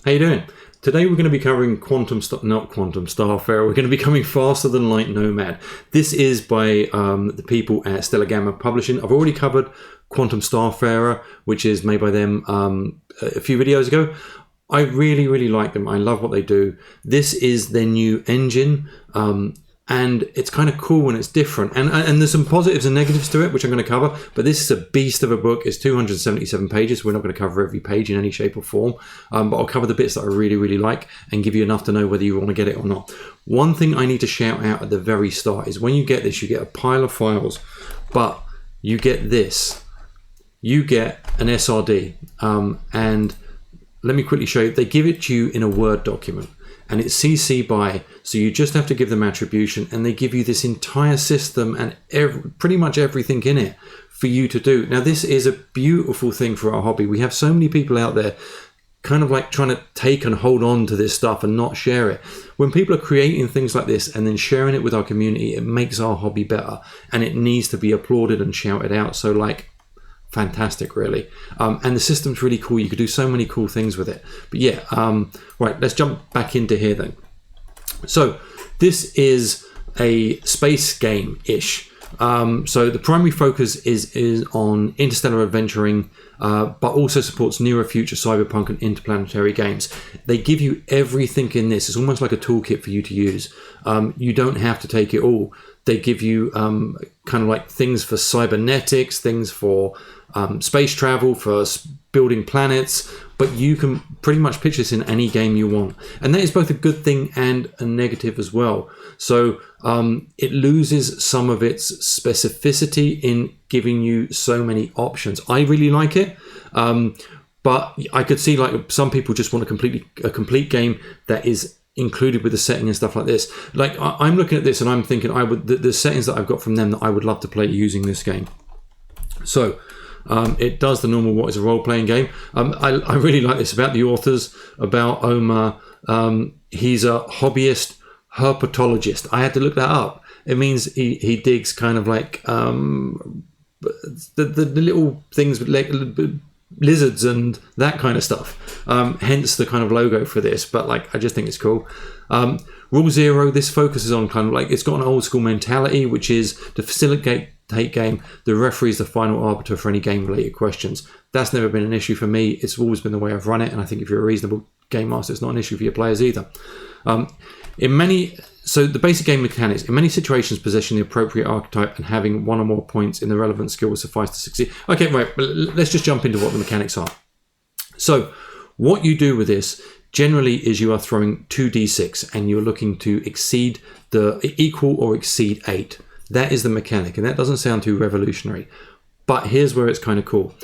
How you doing? Today we're going to be covering not Quantum Starfarer. We're going to be coming Faster Than Light Nomad. This is by the people at Stellar Gamma Publishing. I've already covered Quantum Starfarer, which is made by them a few videos ago. I really like them. I love what they do. This is their new engine. And it's kind of cool and it's different. And there's some positives and negatives to it, which I'm going to cover. But this is a beast of a book. It's 277 pages. We're not going to cover every page in any shape or form. But I'll cover the bits that I really like and give you enough to know whether you want to get it or not. One thing I need to shout out at the very start is when you get this, you get a pile of files. But you get this. You get an SRD. And let me quickly show you. They give it to you in a Word document. And it's CC BY, so you just have to give them attribution, and they give you this entire system and pretty much everything in it for you to do. Now, this is a beautiful thing for our hobby. We have so many people out there kind of like trying to take and hold on to this stuff and not share it. When people are creating things like this and then sharing it with our community, it makes our hobby better, and it needs to be applauded and shouted out. So, like, fantastic, really. And the system's really cool. You could do so many cool things with it. But yeah, right, let's jump back into here then. So this is a space game-ish. So the primary focus is on interstellar adventuring, but also supports nearer future cyberpunk and interplanetary games. They give you everything in this. It's almost like a toolkit for you to use. You don't have to take it all. They give you kind of like things for cybernetics, things for space travel, for building planets, but you can pretty much pitch this in any game you want. And that is both a good thing and a negative as well. So it loses some of its specificity in giving you so many options. I really like it, but I could see like some people just want a complete game that is included with the setting and stuff like this. Like I'm looking at this and I'm thinking the settings that I've got from them that I would love to play using this game. So it does the normal what is a role-playing game. I really like this about the authors, about Omar. He's a hobbyist herpetologist. I had to look that up. It means he digs kind of like the little things with like lizards and that kind of stuff. Hence the kind of logo for this. But like, I just think it's cool. Rule Zero, this focuses on kind of like, it's got an old school mentality, which is to facilitate game. The referee is the final arbiter for any game related questions. That's never been an issue for me. It's always been the way I've run it. And I think if you're a reasonable game master, it's not an issue for your players either. So the basic game mechanics, in many situations, possessing the appropriate archetype and having one or more points in the relevant skill will suffice to succeed. Okay, right, let's just jump into what the mechanics are. So what you do with this generally is you are throwing 2d6 and you're looking to equal or exceed 8. That is the mechanic, and that doesn't sound too revolutionary. But here's where it's kind of cool.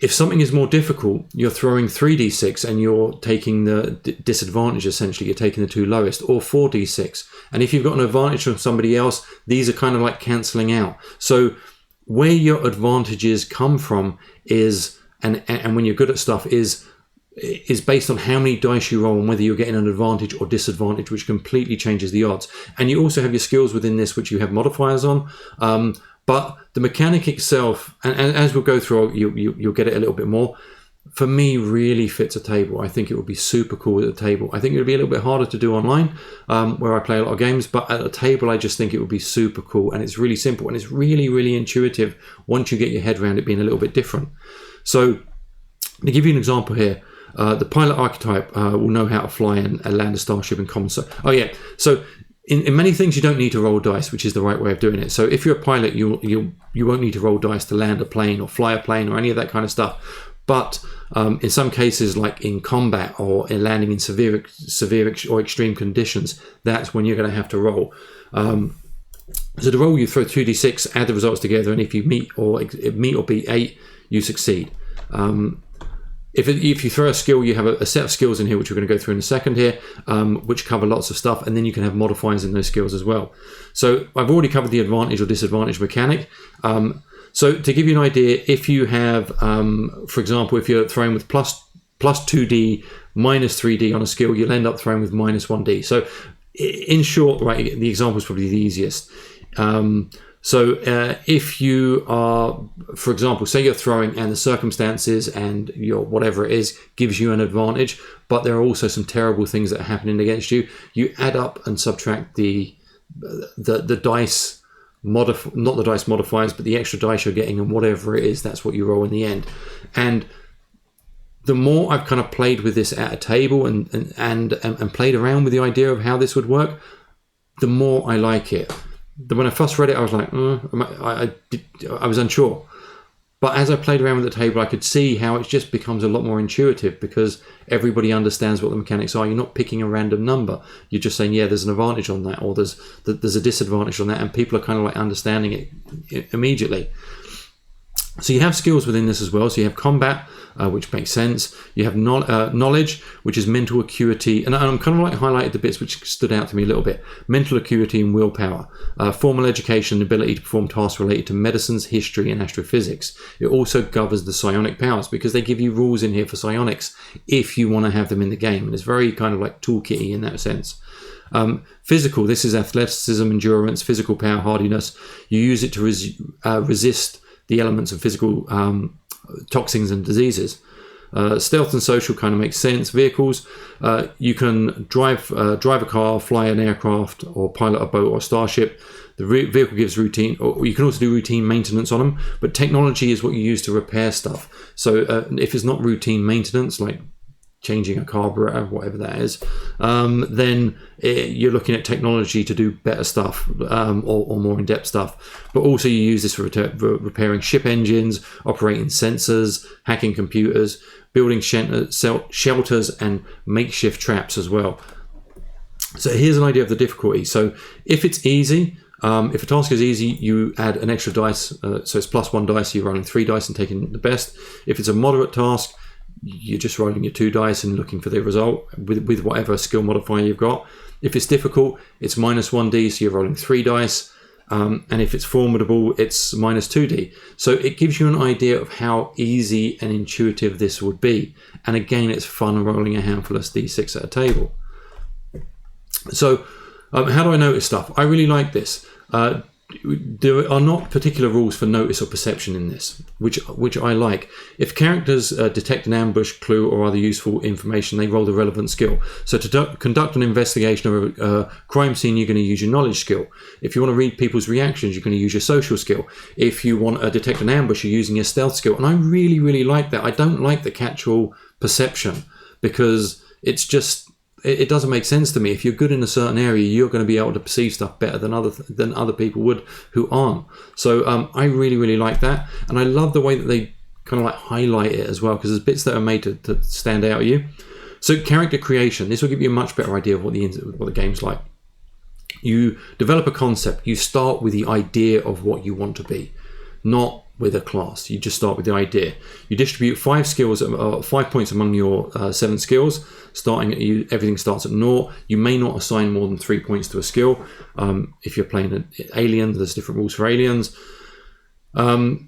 If something is more difficult, you're throwing 3d6 and you're taking the disadvantage, essentially. You're taking the two lowest, or 4d6. And if you've got an advantage from somebody else, these are kind of like cancelling out. So where your advantages come from is, and when you're good at stuff, is based on how many dice you roll and whether you're getting an advantage or disadvantage, which completely changes the odds. And you also have your skills within this, which you have modifiers on. But the mechanic itself, and as we'll go through, you'll get it a little bit more, for me, really fits a table. I think it would be super cool at the table. I think it would be a little bit harder to do online, where I play a lot of games, but at a table, I just think it would be super cool. And it's really simple, and it's really intuitive once you get your head around it being a little bit different. So to give you an example here, the pilot archetype will know how to fly and land a starship in common. So, in many things, you don't need to roll dice, which is the right way of doing it. So if you're a pilot, you won't need to roll dice to land a plane or fly a plane or any of that kind of stuff. But in some cases, like in combat or in landing in severe or extreme conditions, that's when you're going to have to roll. So to roll, you throw 2d6, add the results together, and if you meet or beat 8, you succeed. If you throw a skill, you have a set of skills in here, which we're going to go through in a second here, which cover lots of stuff, and then you can have modifiers in those skills as well. So I've already covered the advantage or disadvantage mechanic. So to give you an idea, if you have, for example, if you're throwing with plus 2d, minus 3d on a skill, you'll end up throwing with minus 1d. So in short, right, the example is probably the easiest. So if you are, for example, say you're throwing and the circumstances and your whatever it is gives you an advantage, but there are also some terrible things that are happening against you, you add up and subtract the dice not the dice modifiers, but the extra dice you're getting, and whatever it is, that's what you roll in the end. And the more I've kind of played with this at a table and played around with the idea of how this would work, the more I like it. When I first read it, I was like, I was unsure. But as I played around with the table, I could see how it just becomes a lot more intuitive because everybody understands what the mechanics are. You're not picking a random number. You're just saying, yeah, there's an advantage on that, or there's a disadvantage on that, and people are kind of like understanding it immediately. So you have skills within this as well. So you have combat, which makes sense. You have knowledge, which is mental acuity. And I'm kind of like highlighted the bits which stood out to me a little bit. Mental acuity and willpower. Formal education and ability to perform tasks related to medicines, history, and astrophysics. It also governs the psionic powers because they give you rules in here for psionics if you want to have them in the game. And it's very kind of like toolkitty in that sense. Physical, this is athleticism, endurance, physical power, hardiness. You use it to resist the elements of physical toxins and diseases. Stealth and social kind of makes sense. Vehicles, you can drive a car, fly an aircraft, or pilot a boat or a starship. The vehicle gives routine, or you can also do routine maintenance on them, but technology is what you use to repair stuff. So if it's not routine maintenance, like changing a carburetor, whatever that is, then you're looking at technology to do better stuff, or more in-depth stuff. But also you use this for repairing ship engines, operating sensors, hacking computers, building shelters and makeshift traps as well. So here's an idea of the difficulty. So if it's easy, if a task is easy, you add an extra dice. So it's +1 dice, so you're rolling 3 dice and taking the best. If it's a moderate task, you're just rolling your 2 dice and looking for the result with whatever skill modifier you've got. If it's difficult, it's -1d, so you're rolling 3 dice. And if it's formidable, it's -2d. So it gives you an idea of how easy and intuitive this would be. And again, it's fun rolling a handful of d6 at a table. So how do I notice stuff? I really like this. There are not particular rules for notice or perception in this, which I like. If characters detect an ambush, clue, or other useful information, they roll the relevant skill. So to conduct an investigation of a crime scene, you're going to use your knowledge skill. If you want to read people's reactions, you're going to use your social skill. If you want to detect an ambush, you're using your stealth skill. And I really, really like that. I don't like the catch-all perception because it's just... It doesn't make sense to me. If you're good in a certain area, you're going to be able to perceive stuff better than other people would who aren't. So I really, really like that. And I love the way that they kind of like highlight it as well, because there's bits that are made to stand out at you. So character creation. This will give you a much better idea of what the game's like. You develop a concept. You start with the idea of what you want to be, not with a class. You just start with the idea. You distribute 5 skills, 5 points among your 7 skills. Everything starts at 0. You may not assign more than 3 points to a skill. If you're playing an alien, there's different rules for aliens.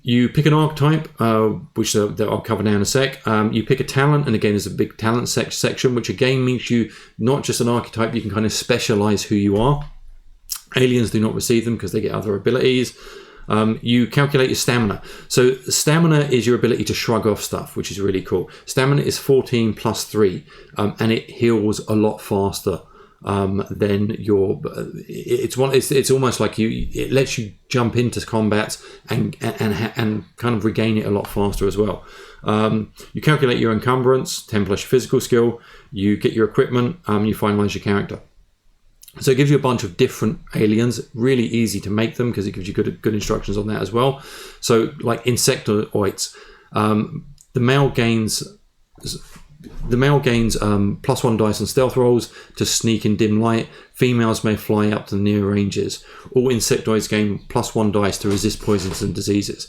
You pick an archetype, which I'll cover now in a sec. You pick a talent, and again, there's a big talent section, which again means you not just an archetype. You can kind of specialize who you are. Aliens do not receive them because they get other abilities. You calculate your stamina. So stamina is your ability to shrug off stuff, which is really cool. Stamina is 14 plus 3, and it heals a lot faster than your. It's almost like it lets you jump into combat and kind of regain it a lot faster as well. You calculate your encumbrance, 10 plus your physical skill. You get your equipment. You finalize your character. So it gives you a bunch of different aliens, really easy to make them because it gives you good instructions on that as well. So like insectoids, the male gains +1 dice on stealth rolls to sneak in dim light. Females may fly up to the near ranges. All insectoids gain +1 dice to resist poisons and diseases.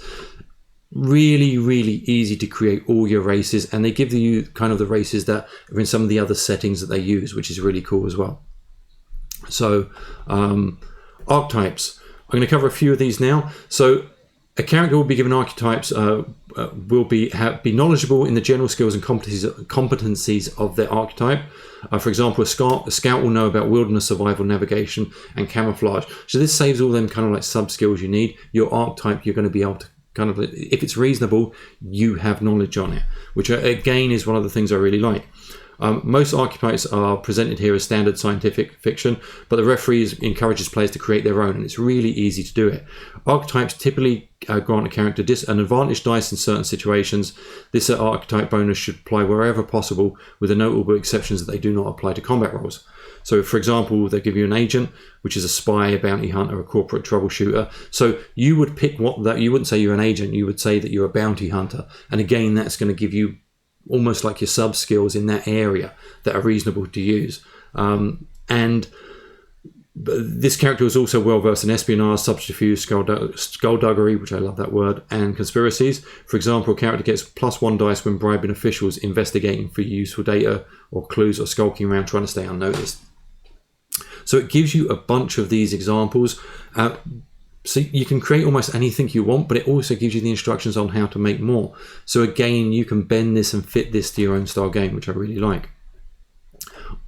Really, really easy to create all your races, and they give you kind of the races that are in some of the other settings that they use, which is really cool as well. So archetypes, I'm going to cover a few of these now. So A character will be given archetypes, will be knowledgeable in the general skills and competencies of their archetype. For example, a scout will know about wilderness survival, navigation, and camouflage. So this saves all them kind of like sub-skills you need. Your archetype, you're going to be able to kind of, if it's reasonable, you have knowledge on it, which again is one of the things I really like. Most archetypes are presented here as standard scientific fiction, but the referee encourages players to create their own, and it's really easy to do it. Archetypes typically grant a character an advantage dice in certain situations. This archetype bonus should apply wherever possible, with the notable exceptions that they do not apply to combat roles. So, for example, they give you an agent, which is a spy, a bounty hunter, a corporate troubleshooter. So you would pick you wouldn't say you're an agent, you would say that you're a bounty hunter. And again, that's going to give you almost like your sub skills in that area that are reasonable to use. And this character is also well versed in espionage, subterfuge, skullduggery, which I love that word, and conspiracies. For example, a character gets +1 dice when bribing officials, investigating for useful data or clues, or skulking around trying to stay unnoticed. So it gives you a bunch of these examples. So you can create almost anything you want, but it also gives you the instructions on how to make more. So again, you can bend this and fit this to your own style game, which I really like.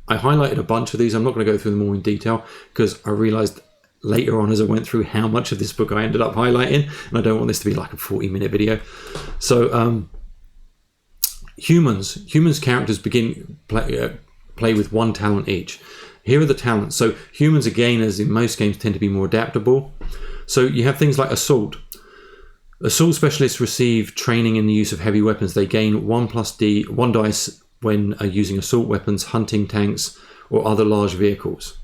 I highlighted a bunch of these. I'm not going to go through them all in detail because I realized later on as I went through how much of this book I ended up highlighting, and I don't want this to be like a 40-minute video. So humans characters play with 1 talent each. Here are the talents. So humans, again, as in most games, tend to be more adaptable. So you have things like assault. Assault specialists receive training in the use of heavy weapons. They gain 1 dice when using assault weapons, hunting tanks, or other large vehicles.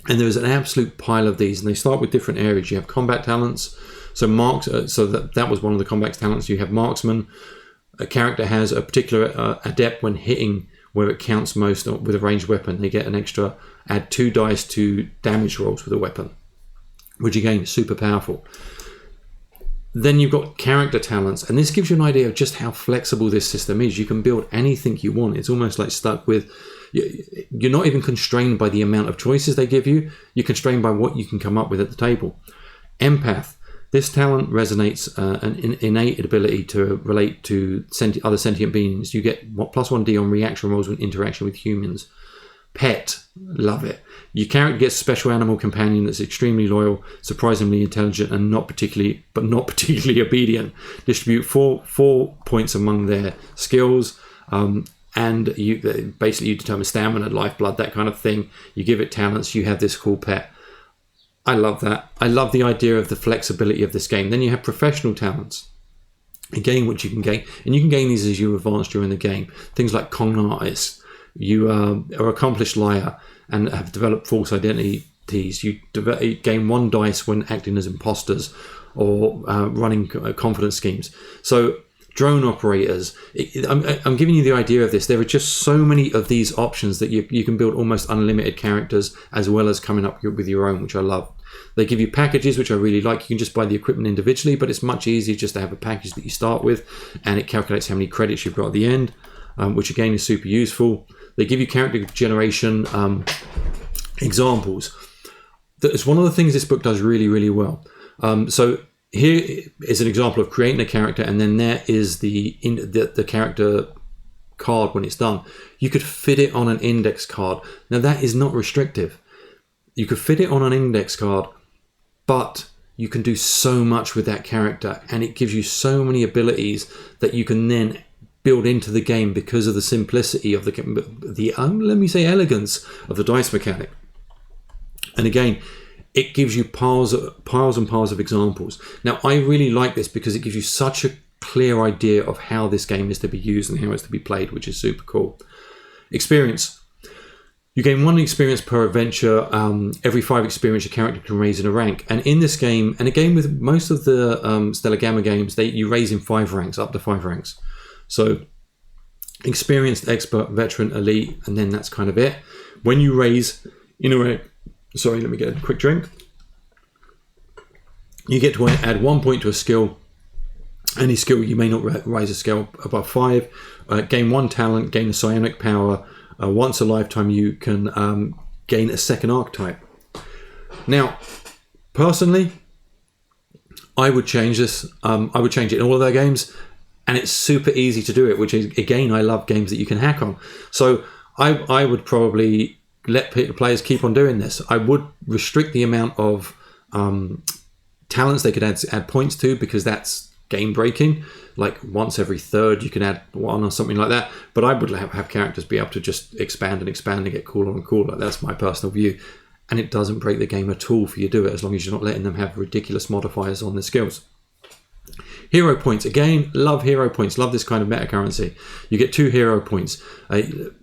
And there's an absolute pile of these, and they start with different areas. You have combat talents. So that was one of the combat talents. You have marksman. A character has a particular adept when hitting where it counts most with a ranged weapon. They get an extra, add 2 dice to damage rolls with a weapon, which again is super powerful. Then you've got character talents, and this gives you an idea of just how flexible this system is. You can build anything you want. It's almost like stuck with, you're not even constrained by the amount of choices they give you. You're constrained by what you can come up with at the table. Empath. This talent resonates an innate ability to relate to other sentient beings. You get +1d on reaction rolls when interaction with humans. Pet, love it. Your character gets a special animal companion that's extremely loyal, surprisingly intelligent, and not particularly obedient. Distribute four points among their skills, and you determine stamina, lifeblood, that kind of thing. You give it talents. You have this cool pet. I love that. I love the idea of the flexibility of this game. Then you have professional talents, again, which you can gain, and you can gain these as you advance during the game. Things like con artist. You are accomplished liar and have developed false identities. You gain 1 dice when acting as imposters or running confidence schemes. So drone operators. I'm giving you the idea of this. There are just so many of these options that you can build almost unlimited characters, as well as coming up with your own, which I love. They give you packages, which I really like. You can just buy the equipment individually, but it's much easier just to have a package that you start with, and it calculates how many credits you've got at the end, which again is super useful. They give you character generation examples. That's one of the things this book does really, really well. So here is an example of creating a character, and then there is the character card when it's done. You could fit it on an index card. Now that is not restrictive. You could fit it on an index card, but you can do so much with that character, and it gives you so many abilities that you can then build into the game because of the simplicity of the elegance of the dice mechanic. And again, it gives you piles and piles of examples. Now, I really like this because it gives you such a clear idea of how this game is to be used and how it's to be played, which is super cool. Experience. You gain 1 experience per adventure. Every 5 experience, your character can raise in a rank. And in this game, and again with most of the Stellar Gamma games, you raise in 5 ranks, up to 5 ranks. So experienced, expert, veteran, elite, and then that's kind of it. When you raise in a rank, sorry, let me get a quick drink. You get to add 1 point to a skill. Any skill, you may not raise a skill above 5. Gain 1 talent, gain a psionic power. Once a lifetime, you can gain a second archetype. Now, personally, I would change this. I would change it in all of their games, and it's super easy to do it, which is, again, I love games that you can hack on. So I would probably let players keep on doing this. I would restrict the amount of talents they could add points to, because that's game breaking. Like once every third you can add one or something like that. But I would have characters be able to just expand and get cooler and cooler. That's my personal view. And it doesn't break the game at all for you to do it, as long as you're not letting them have ridiculous modifiers on their skills. Hero points. Again, love hero points. Love this kind of meta currency. You get 2 hero points.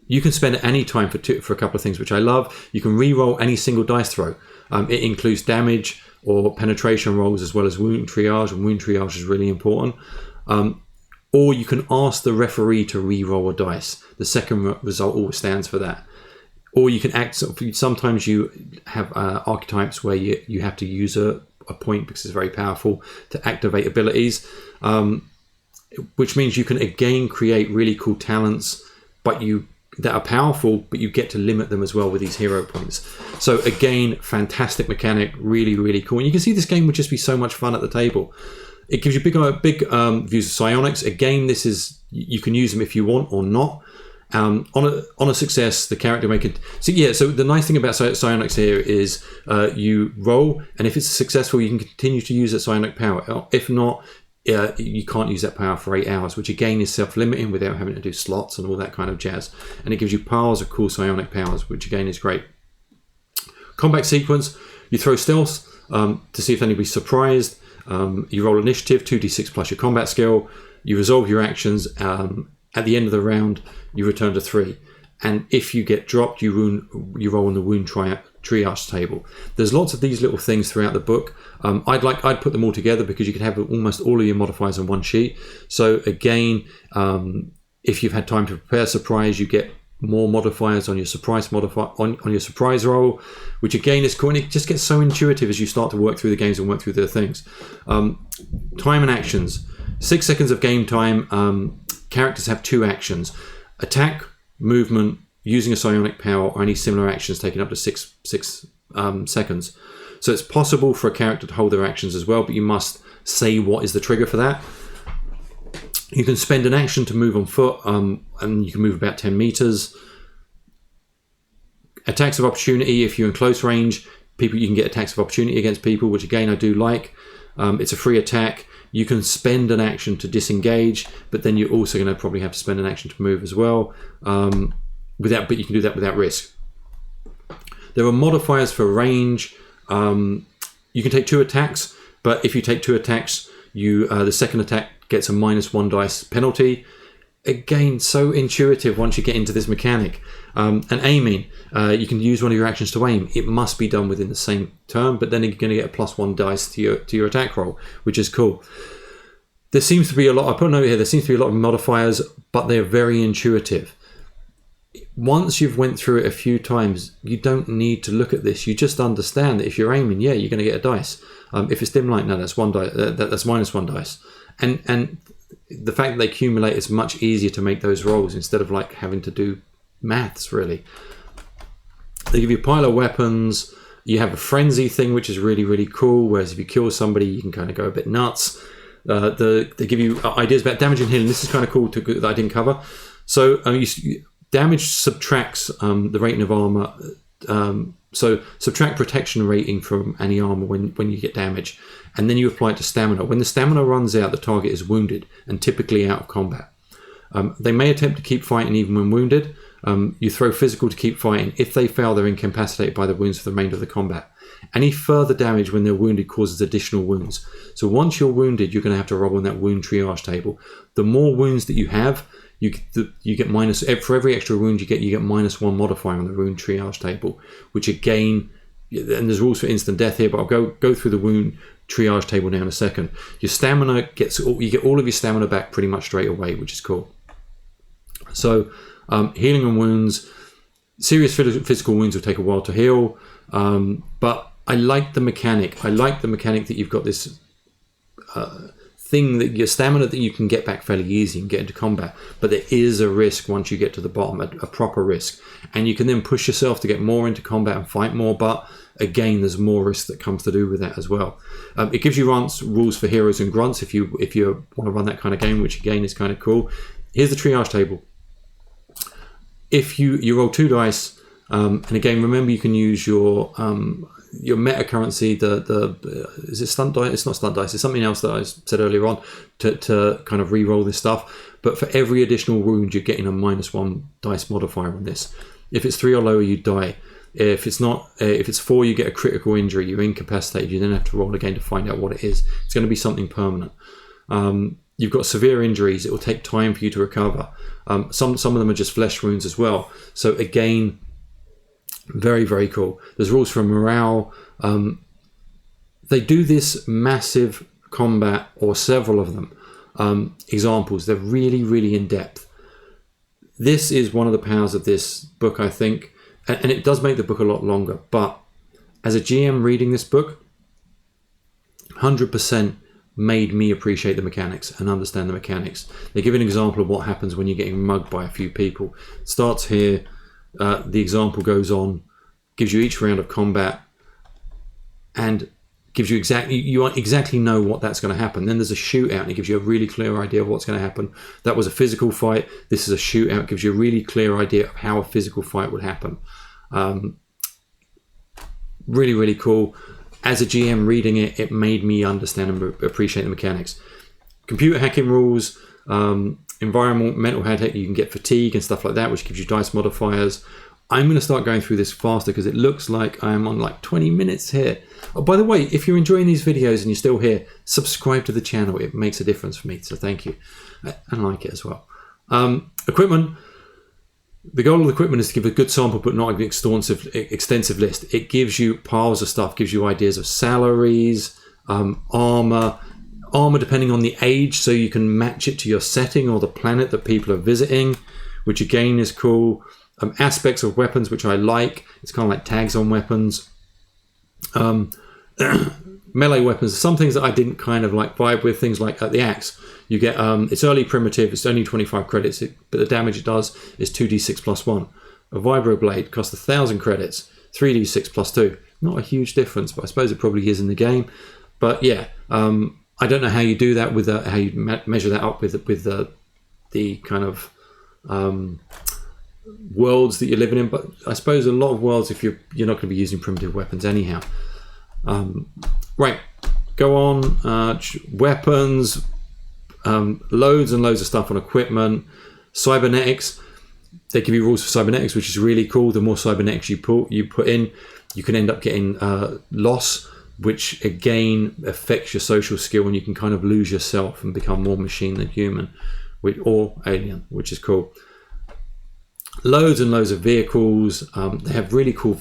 You can spend at any time for a couple of things, which I love. You can re-roll any single dice throw. It includes damage or penetration rolls, as well as wound triage, and wound triage is really important. Or you can ask the referee to re-roll a dice. The second result always stands for that. Or you can act. Sometimes you have archetypes where you have to use a point, because it's very powerful, to activate abilities, which means you can again create really cool talents, that are powerful, but you get to limit them as well with these hero points. So again, fantastic mechanic, really, really cool. And you can see this game would just be so much fun at the table. It gives you big views of psionics. Again, you can use them if you want or not. On a success, the character may so the nice thing about psionics here is you roll, and if it's successful, you can continue to use that psionic power. If not, you can't use that power for 8 hours, which again is self-limiting without having to do slots and all that kind of jazz. And it gives you piles of cool psionic powers, which again is great. Combat sequence: you throw stealth to see if anybody's surprised. You roll initiative, 2d6 plus your combat skill. You resolve your actions. At the end of the round, you return to 3, and if you get dropped, you roll on the wound triage table. There's lots of these little things throughout the book. I'd put them all together, because you can have almost all of your modifiers on one sheet. So again, if you've had time to prepare surprise, you get more modifiers on your surprise on your surprise roll, which again is cool, and it just gets so intuitive as you start to work through the games and work through the things. Time and actions: 6 seconds of game time. Characters have 2 actions: attack, movement, using a psionic power, or any similar actions taking up to 6 seconds. So it's possible for a character to hold their actions as well, but you must say what is the trigger for that. You can spend an action to move on foot, and you can move about 10 meters. Attacks of opportunity: if you're in close range, you can get attacks of opportunity against people, which again I do like. It's a free attack. You can spend an action to disengage, but then you're also going to probably have to spend an action to move as well. But you can do that without risk. There are modifiers for range. You can take 2 attacks, but if you take 2 attacks, the second attack gets a -1 dice penalty. Again, so intuitive once you get into this mechanic. And aiming, you can use one of your actions to aim. It must be done within the same turn, but then you're going to get a +1 dice to your attack roll, which is cool. There seems to be a lot. I put a note here. There seems to be a lot of modifiers, but they're very intuitive. Once you've went through it a few times, you don't need to look at this. You just understand that if you're aiming, you're going to get a dice. If it's dim light, no, that's 1 dice. That's -1 dice. And the fact that they accumulate is much easier to make those rolls instead of like having to do maths, really. They give you a pile of weapons. You have a frenzy thing, which is really, really cool. Whereas if you kill somebody, you can kind of go a bit nuts. They give you ideas about damage and healing. This is kind of cool that I didn't cover. So damage subtracts the rating of armor. So subtract protection rating from any armor when you get damage, and then you apply it to stamina. When the stamina runs out, the target is wounded and typically out of combat. They may attempt to keep fighting even when wounded. You throw physical to keep fighting. If they fail, they're incapacitated by the wounds for the remainder of the combat. Any further damage when they're wounded causes additional wounds. So once you're wounded, you're going to have to roll on that wound triage table. The more wounds that you have, you get minus, for every extra wound you get -1 modifier on the wound triage table, which again, and there's rules for instant death here, but I'll go through the wound triage table now in a second. Your stamina you get all of your stamina back pretty much straight away, which is cool. So healing on wounds, serious physical wounds will take a while to heal, but I like the mechanic. I like the mechanic that you've got this thing that your stamina that you can get back fairly easy and get into combat, but there is a risk once you get to the bottom, a proper risk, and you can then push yourself to get more into combat and fight more, but again there's more risk that comes to do with that as well. It gives you rules for heroes and grunts if you want to run that kind of game, which again is kind of cool. Here's the triage table. If you roll 2 dice, and again remember you can use your meta currency, is it stunt dice? It's not stunt dice, it's something else that I said earlier on to kind of re-roll this stuff. But for every additional wound you're getting a -1 dice modifier on this. If it's 3 or lower you die. If it's 4 you get a critical injury, you're incapacitated, you then have to roll again to find out what it is. It's going to be something permanent. You've got severe injuries, it will take time for you to recover. Some of them are just flesh wounds as well. So again, very, very cool. There's rules for morale. They do this massive combat, or several of them. Examples, they're really, really in depth. This is one of the powers of this book, I think, and it does make the book a lot longer, but as a GM reading this book, 100% made me appreciate the mechanics and understand the mechanics. They give an example of what happens when you're getting mugged by a few people. It starts here, the example goes on, gives you each round of combat, and gives you exactly know what that's going to happen. Then there's a shootout, and it gives you a really clear idea of what's going to happen. That was a physical fight. This is a shootout. It gives you a really clear idea of how a physical fight would happen. Really, really cool. As a GM reading it, it made me understand and appreciate the mechanics. Computer hacking rules, environmental hacking, you can get fatigue and stuff like that, which gives you dice modifiers. I'm going to start going through this faster because it looks like I'm on like 20 minutes here. Oh, by the way, if you're enjoying these videos and you're still here, subscribe to the channel. It makes a difference for me, so thank you. And like it as well. Equipment. The goal of the equipment is to give a good sample but not an extensive list. It gives you piles of stuff, gives you ideas of salaries, armor depending on the age, so you can match it to your setting or the planet that people are visiting, which again is cool. Aspects of weapons, which I like. It's kind of like tags on weapons. Melee weapons, some things that I didn't kind of like vibe with, things like the axe. You get it's early primitive, it's only 25 credits, but the damage it does is 2d6 plus 1. A vibro blade costs 1,000 credits, 3d6 plus 2. Not a huge difference, but I suppose it probably is in the game. But yeah, I don't know how you do that with how you measure that up with the kind of worlds that you're living in, but I suppose a lot of worlds, if you're not going to be using primitive weapons anyhow. Right, go on. Weapons, loads and loads of stuff on equipment. Cybernetics, they give you rules for cybernetics, which is really cool. The more cybernetics you put in, you can end up getting loss, which again affects your social skill, and you can kind of lose yourself and become more machine than human, or alien, which is cool. Loads and loads of vehicles. They have really cool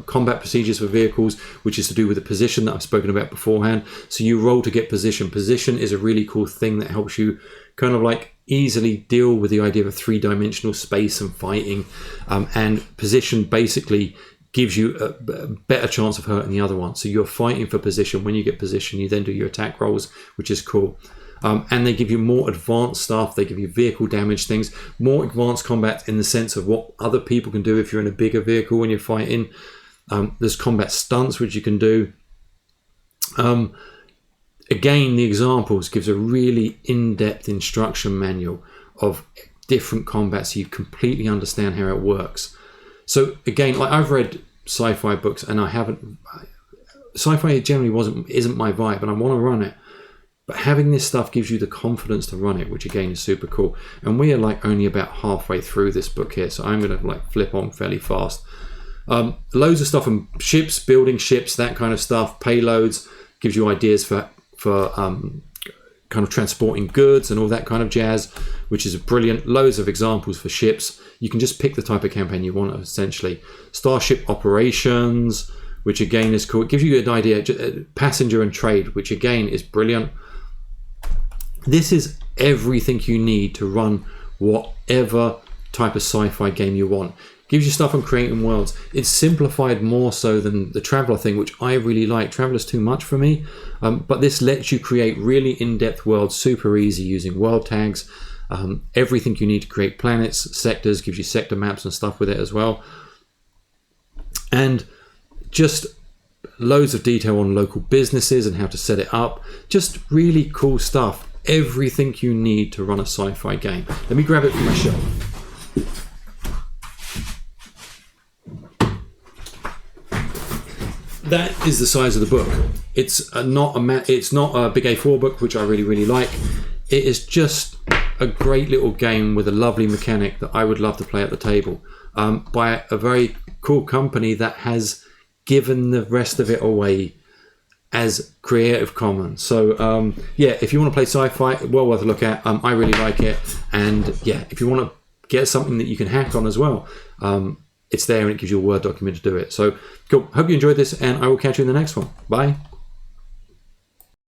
combat procedures for vehicles, which is to do with the position that I've spoken about beforehand. So you roll to get position. Position is a really cool thing that helps you kind of like easily deal with the idea of a 3-dimensional space and fighting. And position basically gives you a better chance of hurting the other one. So you're fighting for position. When you get position, you then do your attack rolls, which is cool. And they give you more advanced stuff. They give you vehicle damage things, more advanced combat in the sense of what other people can do if you're in a bigger vehicle when you're fighting. There's combat stunts, which you can do. Again, the examples gives a really in-depth instruction manual of different combats so you completely understand how it works. So again, like I've read sci-fi books and I haven't... Sci-fi generally isn't my vibe, and I want to run it. But having this stuff gives you the confidence to run it, which again is super cool. And we are like only about halfway through this book here, so I'm going to like flip on fairly fast. Loads of stuff on ships, building ships, that kind of stuff. Payloads, gives you ideas for kind of transporting goods and all that kind of jazz, which is brilliant. Loads of examples for ships. You can just pick the type of campaign you want, essentially. Starship operations, which again is cool. It gives you an idea. Passenger and trade, which again is brilliant. This is everything you need to run whatever type of sci-fi game you want. Gives you stuff on creating worlds. It's simplified more so than the Traveller thing, which I really like. Traveller's too much for me, but this lets you create really in-depth worlds super easy using world tags. Everything you need to create planets, sectors, gives you sector maps and stuff with it as well. And just loads of detail on local businesses and how to set it up. Just really cool stuff. Everything you need to run a sci-fi game. Let me grab it from my shelf. That is the size of the book. It's not a big A4 book, which I really like. It is just a great little game with a lovely mechanic that I would love to play at the table, by a very cool company that has given the rest of it away as Creative Commons. So yeah, if you want to play sci-fi, well worth a look at. I really like it, and yeah, if you want to get something that you can hack on as well, it's there and it gives you a Word document to do it. So cool. Hope you enjoyed this, and I will catch you in the next one. Bye.